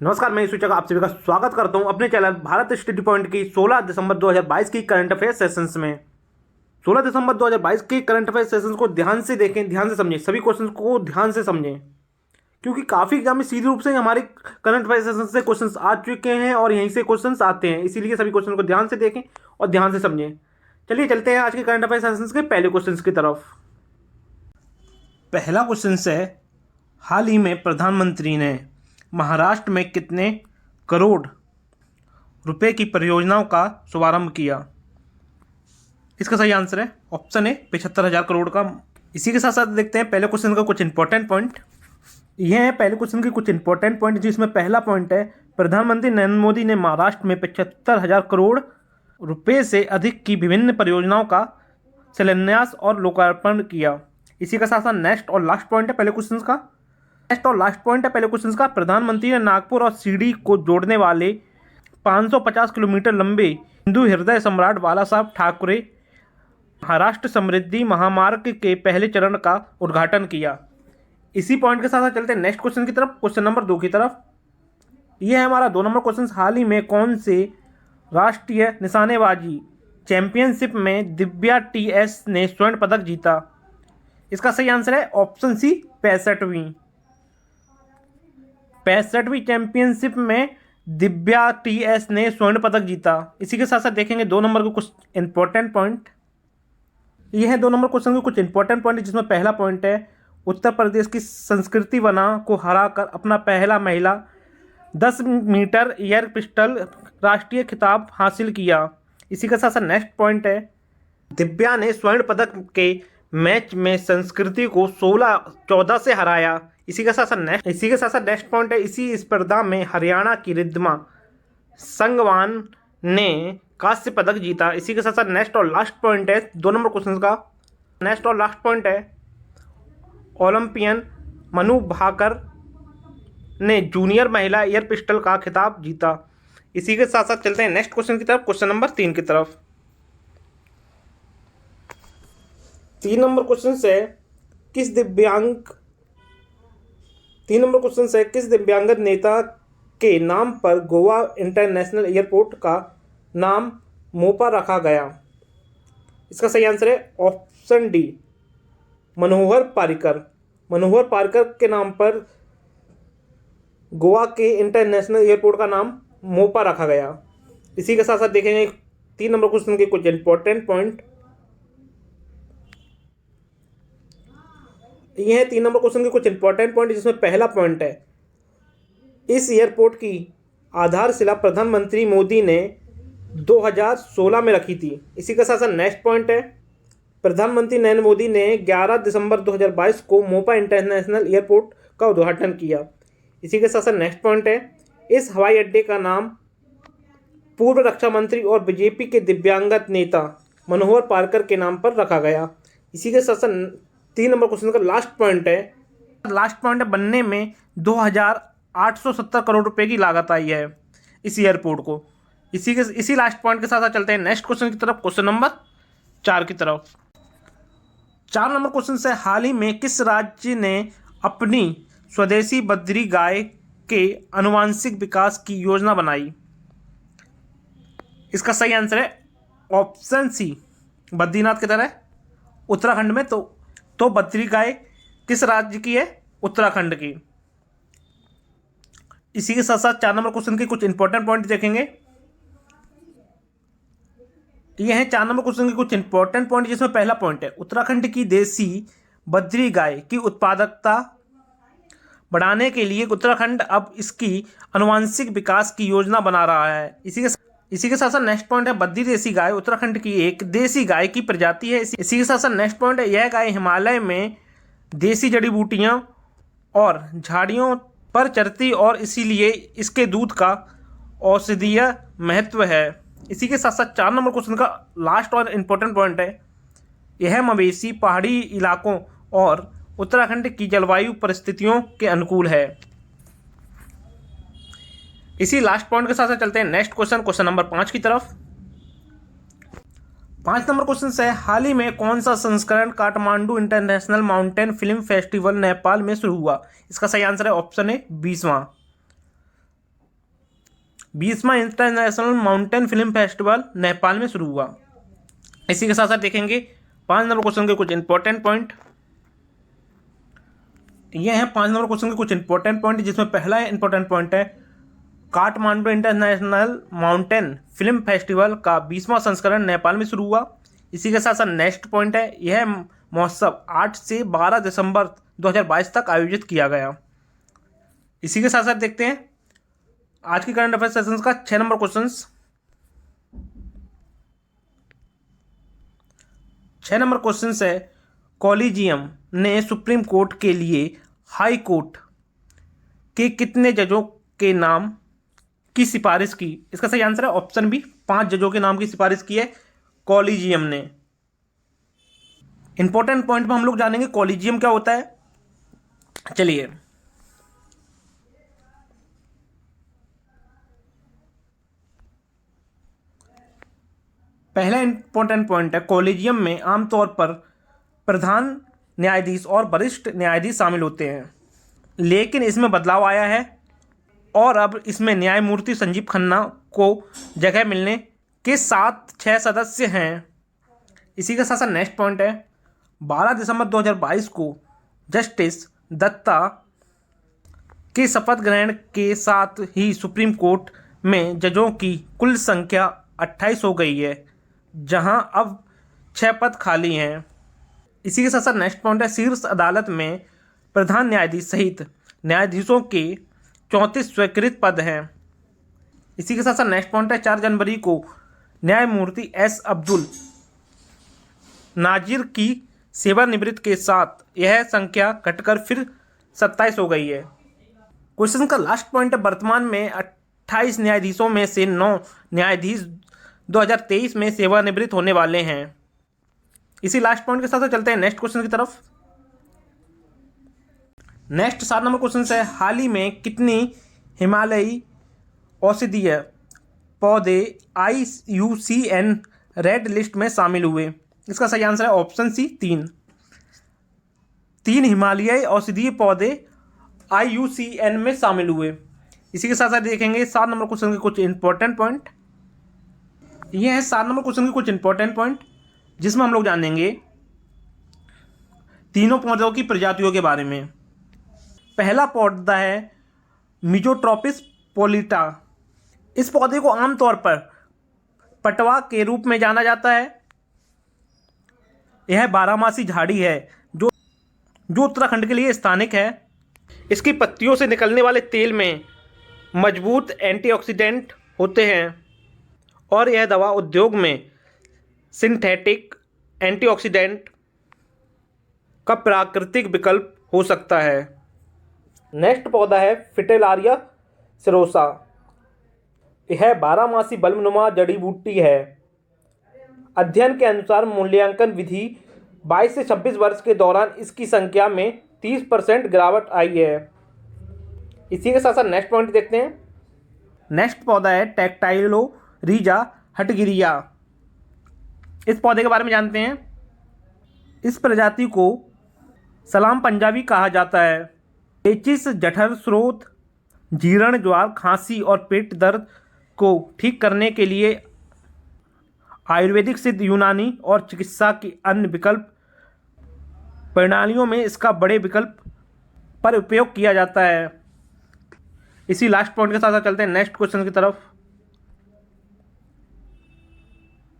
नमस्कार, मैं सूचक आप सभी का स्वागत करता हूं अपने चैनल भारत स्टडी पॉइंट की 16 दिसंबर 2022 की करंट अफेयर सेशंस में। 16 दिसंबर 2022 के करंट अफेयर सेशंस को ध्यान से देखें, ध्यान से समझें, सभी क्वेश्चंस को ध्यान से समझें, क्योंकि काफ़ी एग्जाम में सीधे रूप से हमारे करंट अफेयर सेशंस से क्वेश्चंस आ चुके हैं और यहीं से क्वेश्चंस आते हैं, इसीलिए सभी क्वेश्चन को ध्यान से देखें और ध्यान से समझें। चलिए चलते हैं आज के करंट अफेयर सेशंस के पहले क्वेश्चन की तरफ। पहला क्वेश्चन है, हाल ही में प्रधानमंत्री ने महाराष्ट्र में कितने करोड़ रुपए की परियोजनाओं का शुभारंभ किया? इसका सही आंसर है ऑप्शन ए 75,000 करोड़ का। इसी के साथ साथ देखते हैं पहले क्वेश्चन का कुछ इंपॉर्टेंट पॉइंट। यह है पहले क्वेश्चन के कुछ इंपॉर्टेंट पॉइंट, जिसमें पहला पॉइंट है, प्रधानमंत्री नरेंद्र मोदी ने महाराष्ट्र में 75,000 करोड़ रुपए से अधिक की विभिन्न परियोजनाओं का शिलान्यास और लोकार्पण किया। इसी के साथ साथ नेक्स्ट और लास्ट पॉइंट है पहले क्वेश्चन का। नेक्स्ट और लास्ट पॉइंट है पहले क्वेश्चन का, प्रधानमंत्री ने नागपुर और सीडी को जोड़ने वाले 550 किलोमीटर लंबे हिंदू हृदय सम्राट बाला साहब ठाकरे महाराष्ट्र समृद्धि महामार्ग के पहले चरण का उद्घाटन किया। इसी पॉइंट के साथ साथ चलते हैं नेक्स्ट क्वेश्चन की तरफ, क्वेश्चन नंबर 2 की तरफ। यह है हमारा 2 नंबर क्वेश्चन, हाल ही में कौन से राष्ट्रीय निशानेबाजी चैंपियनशिप में दिव्या टीएस ने स्वर्ण पदक जीता? इसका सही आंसर है ऑप्शन सी 65वीं चैंपियनशिप में दिव्या टीएस ने स्वर्ण पदक जीता। इसी के साथ साथ देखेंगे 2 नंबर के कुछ इंपॉर्टेंट पॉइंट। यह है 2 नंबर क्वेश्चन के कुछ इंपॉर्टेंट पॉइंट, जिसमें पहला पॉइंट है, उत्तर प्रदेश की संस्कृति वना को हराकर अपना पहला महिला 10 मीटर एयर पिस्टल राष्ट्रीय खिताब हासिल किया। इसी के साथ साथ नेक्स्ट पॉइंट है, दिव्या ने स्वर्ण पदक के मैच में संस्कृति को 16-14 से हराया। इसी के साथ साथ नेक्स्ट पॉइंट है, इसी स्पर्धा में हरियाणा की रिद्धिमा संगवान ने कांस्य पदक जीता। इसी के साथ साथ नेक्स्ट और लास्ट पॉइंट है 2 नंबर क्वेश्चन का। नेक्स्ट और लास्ट पॉइंट है, ओलंपियन मनु भाकर ने जूनियर महिला एयर पिस्टल का खिताब जीता। इसी के साथ साथ चलते हैं नेक्स्ट क्वेश्चन की तरफ, क्वेश्चन नंबर 3 की तरफ। 3 नंबर क्वेश्चन है, किस दिव्यांगत नेता के नाम पर गोवा इंटरनेशनल एयरपोर्ट का नाम मोपा रखा गया? इसका सही आंसर है ऑप्शन डी मनोहर पारिकर के नाम पर गोवा के इंटरनेशनल एयरपोर्ट का नाम मोपा रखा गया। इसी के साथ साथ देखेंगे 3 नंबर क्वेश्चन के कुछ इंपॉर्टेंट पॉइंट। यह है 3 नंबर क्वेश्चन के कुछ इंपॉर्टेंट पॉइंट, जिसमें पहला पॉइंट है, इस एयरपोर्ट की आधारशिला प्रधानमंत्री मोदी ने 2016 में रखी थी। इसी के साथ साथ नेक्स्ट पॉइंट है, प्रधानमंत्री नरेंद्र मोदी ने 11 दिसंबर 2022 को मोपा इंटरनेशनल एयरपोर्ट का उद्घाटन किया। इसी के साथ साथ नेक्स्ट पॉइंट है, इस हवाई अड्डे का नाम पूर्व रक्षा मंत्री और बीजेपी के दिव्यांगत नेता मनोहर पारिकर के नाम पर रखा गया। इसी के साथ साथ 3 नंबर क्वेश्चन का लास्ट पॉइंट है, बनने में 2,870 करोड़ रुपए की लागत आई है इस एयरपोर्ट को। इसी लास्ट पॉइंट के साथ साथ चलते हैं नेक्स्ट क्वेश्चन की तरफ, क्वेश्चन नंबर 4 की तरफ। 4 नंबर क्वेश्चन से, हाल ही में किस राज्य ने अपनी स्वदेशी बद्री गाय के आनुवांशिक विकास की योजना बनाई? इसका सही आंसर है ऑप्शन सी बद्रीनाथ की तरह उत्तराखंड में। तो बद्री गाय किस राज्य की है? उत्तराखंड की। इसी के साथ साथ 4 नंबर क्वेश्चन के कुछ इंपॉर्टेंट पॉइंट देखेंगे। ये हैं 4 नंबर क्वेश्चन के कुछ इंपॉर्टेंट पॉइंट, जिसमें पहला पॉइंट है, उत्तराखंड की देसी बद्री गाय की उत्पादकता बढ़ाने के लिए उत्तराखंड अब इसकी आनुवांशिक विकास की योजना बना रहा है। इसी के साथ साथ नेक्स्ट पॉइंट है, बद्री देसी गाय उत्तराखंड की एक देसी गाय की प्रजाति है। इसी के साथ साथ नेक्स्ट पॉइंट है, यह गाय हिमालय में देसी जड़ी बूटियां और झाड़ियों पर चरती और इसीलिए इसके दूध का औषधीय महत्व है। इसी के साथ साथ 4 नंबर क्वेश्चन का लास्ट और इम्पोर्टेंट पॉइंट है, यह मवेशी पहाड़ी इलाकों और उत्तराखंड की जलवायु परिस्थितियों के अनुकूल है। इसी लास्ट पॉइंट के साथ चलते हैं नेक्स्ट क्वेश्चन नंबर 5 की तरफ। 5 नंबर क्वेश्चन है, हाल ही में कौन सा संस्करण Kathmandu international mountain film festival Nepal में शुरू हुआ? इसका सही आंसर है ऑप्शन ए 20वां। 20वां international mountain film festival Nepal में शुरू हुआ। इसी के साथ साथ देखेंगे 5 नंबर क्वेश्चन के कुछ इंपॉर्टेंट पॉइंट। ये हैं 5 नंबर क्वेश्चन के कुछ इंपॉर्टेंट पॉइंट, जिसमें पहला इंपॉर्टेंट पॉइंट है Kathmandu international mountain film festival का 20वां संस्करण नेपाल में शुरू हुआ। इसी के साथ साथ नेक्स्ट पॉइंट है यह महोत्सव 8 से 12 दिसंबर 2022 तक आयोजित किया गया। इसी के साथ साथ देखते हैं आज की करंट अफेयर सेशंस का 6 नंबर क्वेश्चन। 6 नंबर क्वेश्चन है कॉलेजियम ने सुप्रीम कोर्ट के लिए हाई कोर्ट के कितने जजों के नाम की सिफारिश की। इसका सही आंसर है ऑप्शन बी, 5 जजों के नाम की सिफारिश की है कॉलेजियम ने। इंपॉर्टेंट पॉइंट में हम लोग जानेंगे कॉलेजियम क्या होता है। चलिए, पहला इंपॉर्टेंट पॉइंट है कॉलेजियम में आमतौर पर प्रधान न्यायाधीश और वरिष्ठ न्यायाधीश शामिल होते हैं, लेकिन इसमें बदलाव आया है और अब इसमें न्यायमूर्ति संजीव खन्ना को जगह मिलने के साथ 6 सदस्य हैं। इसी के साथ साथ नेक्स्ट पॉइंट है 12 दिसंबर 2022 को जस्टिस दत्ता के शपथ ग्रहण के साथ ही सुप्रीम कोर्ट में जजों की कुल संख्या 28 हो गई है, जहां अब 6 पद खाली हैं। इसी के साथ साथ नेक्स्ट पॉइंट है शीर्ष अदालत में प्रधान न्यायाधीश सहित न्यायाधीशों के 34 स्वीकृत पद हैं। इसी के साथ साथ नेक्स्ट पॉइंट है 4 जनवरी को न्यायमूर्ति एस अब्दुल नाजिर की सेवानिवृत्ति के साथ यह संख्या घटकर फिर 27 हो गई है। क्वेश्चन का लास्ट पॉइंट है वर्तमान में 28 न्यायाधीशों में से 9 न्यायाधीश 2023 में सेवानिवृत्त होने वाले हैं। इसी लास्ट पॉइंट के साथ चलते हैं नेक्स्ट क्वेश्चन की तरफ। नेक्स्ट 7 नंबर क्वेश्चन है हाल ही में कितनी हिमालयी औषधीय पौधे IUCN रेड लिस्ट में शामिल हुए। इसका सही आंसर है ऑप्शन सी 3 हिमालयी औषधीय पौधे IUCN में शामिल हुए। इसी के साथ साथ देखेंगे 7 नंबर क्वेश्चन के कुछ इंपॉर्टेंट पॉइंट। ये है 7 नंबर क्वेश्चन के कुछ इंपॉर्टेंट पॉइंट, जिसमें हम लोग जानेंगे तीनों पौधों की प्रजातियों के बारे में। पहला पौधा है मिजोट्रोपिस पोलिटा। इस पौधे को आमतौर पर पटवा के रूप में जाना जाता है। यह बारहमासी झाड़ी है जो उत्तराखंड के लिए स्थानिक है। इसकी पत्तियों से निकलने वाले तेल में मजबूत एंटीऑक्सीडेंट होते हैं और यह दवा उद्योग में सिंथेटिक एंटीऑक्सीडेंट का प्राकृतिक विकल्प हो सकता है। नेक्स्ट पौधा है फिटेलारिया सिरोसा। यह बारहमासी बल्बनुमा जड़ी बूटी है। अध्ययन के अनुसार मूल्यांकन विधि 22 से 26 वर्ष के दौरान इसकी संख्या में 30% गिरावट आई है। इसी के साथ साथ नेक्स्ट पॉइंट देखते हैं। नेक्स्ट पौधा है टेक्टाइलोरिजा हटगिरिया। इस पौधे के बारे में जानते हैं। इस प्रजाति को सलाम पंजाबी कहा जाता है। पेचिश, जठर स्रोत, जीर्ण, ज्वार, खांसी और पेट दर्द को ठीक करने के लिए आयुर्वेदिक, सिद्ध, यूनानी और चिकित्सा की अन्य विकल्प प्रणालियों में इसका बड़े विकल्प पर उपयोग किया जाता है। इसी लास्ट पॉइंट के साथ चलते हैं नेक्स्ट क्वेश्चन की तरफ।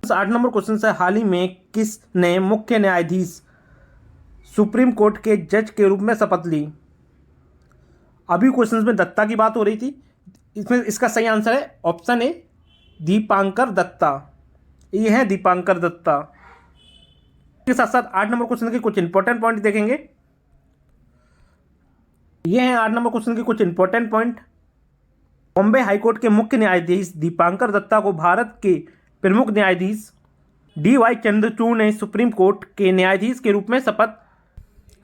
8 नंबर क्वेश्चन है हाल ही में किसने मुख्य न्यायाधीश सुप्रीम कोर्ट के जज के रूप में शपथ ली। अभी क्वेश्चन में दत्ता की बात हो रही थी। इसमें इसका सही आंसर है ऑप्शन ए दीपांकर दत्ता। ये है दीपांकर दत्ता। के साथ साथ 8 नंबर क्वेश्चन के कुछ इंपॉर्टेंट पॉइंट देखेंगे। ये हैं 8 नंबर क्वेश्चन के कुछ इंपॉर्टेंट पॉइंट। बॉम्बे हाईकोर्ट के मुख्य न्यायाधीश दीपांकर दत्ता को भारत के प्रमुख न्यायाधीश DY चंद्रचूड़ ने सुप्रीम कोर्ट के न्यायाधीश के रूप में शपथ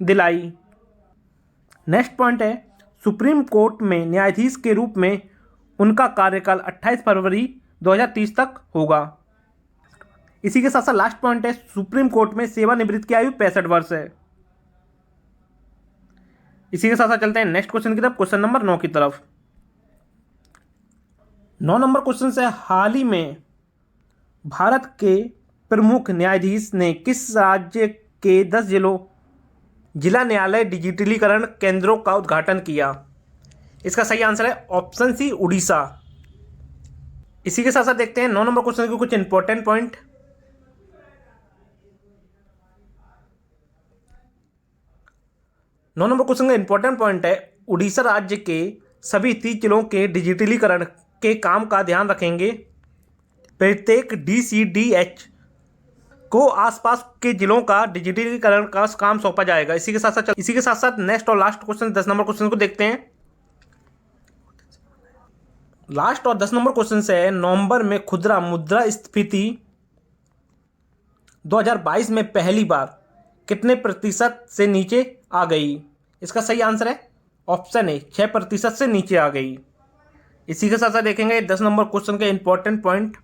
दिलाई। नेक्स्ट पॉइंट है सुप्रीम कोर्ट में न्यायाधीश के रूप में उनका कार्यकाल 28 फरवरी 2030 तक होगा। इसी के साथ साथ लास्ट पॉइंट है सुप्रीम कोर्ट में सेवानिवृत्ति की आयु 65 वर्ष है। इसी के साथ साथ चलते हैं नेक्स्ट क्वेश्चन की तरफ, क्वेश्चन नंबर 9 की तरफ। 9 नंबर क्वेश्चन है, हाल ही में भारत के प्रमुख न्यायाधीश ने किस राज्य के 10 जिला न्यायालय डिजिटलीकरण केंद्रों का उद्घाटन किया? इसका सही आंसर है ऑप्शन सी, उड़ीसा। इसी के साथ साथ देखते हैं 9 नंबर क्वेश्चन के कुछ इंपॉर्टेंट पॉइंट। 9 नंबर क्वेश्चन का इंपॉर्टेंट पॉइंट है, उड़ीसा राज्य के सभी 30 जिलों के डिजिटलीकरण के काम का ध्यान रखेंगे। प्रत्येक DCDH को आसपास के जिलों का डिजिटलीकरण का काम सौंपा जाएगा। इसी के साथ साथ नेक्स्ट और लास्ट क्वेश्चन 10 नंबर क्वेश्चन को देखते हैं। लास्ट और 10 नंबर क्वेश्चन है, नवंबर में खुदरा मुद्रास्फीति 2022 में पहली बार कितने प्रतिशत से नीचे आ गई? इसका सही आंसर है ऑप्शन ए, 6% से नीचे आ गई। इसी के साथ साथ देखेंगे 10 नंबर क्वेश्चन के इंपॉर्टेंट पॉइंट।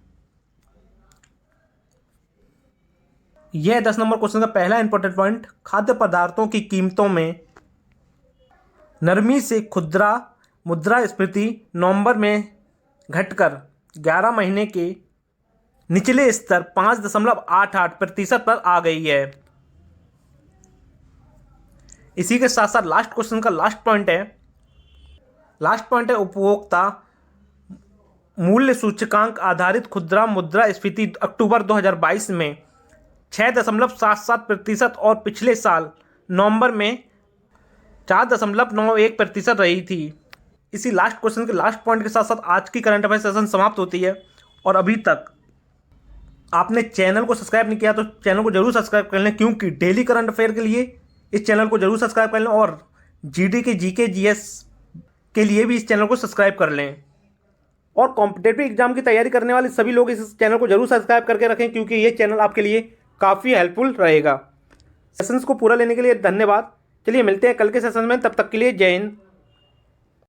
यह 10 नंबर क्वेश्चन का पहला इंपॉर्टेंट पॉइंट, खाद्य पदार्थों की कीमतों में नरमी से खुदरा मुद्रास्फीति नवंबर में घटकर 11 महीने के निचले स्तर 5.88% पर आ गई है। इसी के साथ साथ लास्ट क्वेश्चन का लास्ट पॉइंट है उपभोक्ता मूल्य सूचकांक आधारित खुदरा मुद्रास्फीति अक्टूबर 2022 में 6.77% और पिछले साल नवंबर में 4.91% रही थी। इसी लास्ट क्वेश्चन के लास्ट पॉइंट के साथ साथ आज की करंट अफेयर सेशन समाप्त होती है। और अभी तक आपने चैनल को सब्सक्राइब नहीं किया तो चैनल को जरूर सब्सक्राइब कर लें, क्योंकि डेली करंट अफेयर के लिए इस चैनल को जरूर सब्सक्राइब कर लें और GD के GK GS के लिए भी इस चैनल को सब्सक्राइब कर लें। और कॉम्पिटेटिव एग्जाम की तैयारी करने वाले सभी लोग इस चैनल को जरूर सब्सक्राइब करके रखें, क्योंकि ये चैनल आपके लिए काफ़ी हेल्पफुल रहेगा। सेशंस को पूरा लेने के लिए धन्यवाद। चलिए मिलते हैं कल के सेशन में, तब तक के लिए जय हिंद।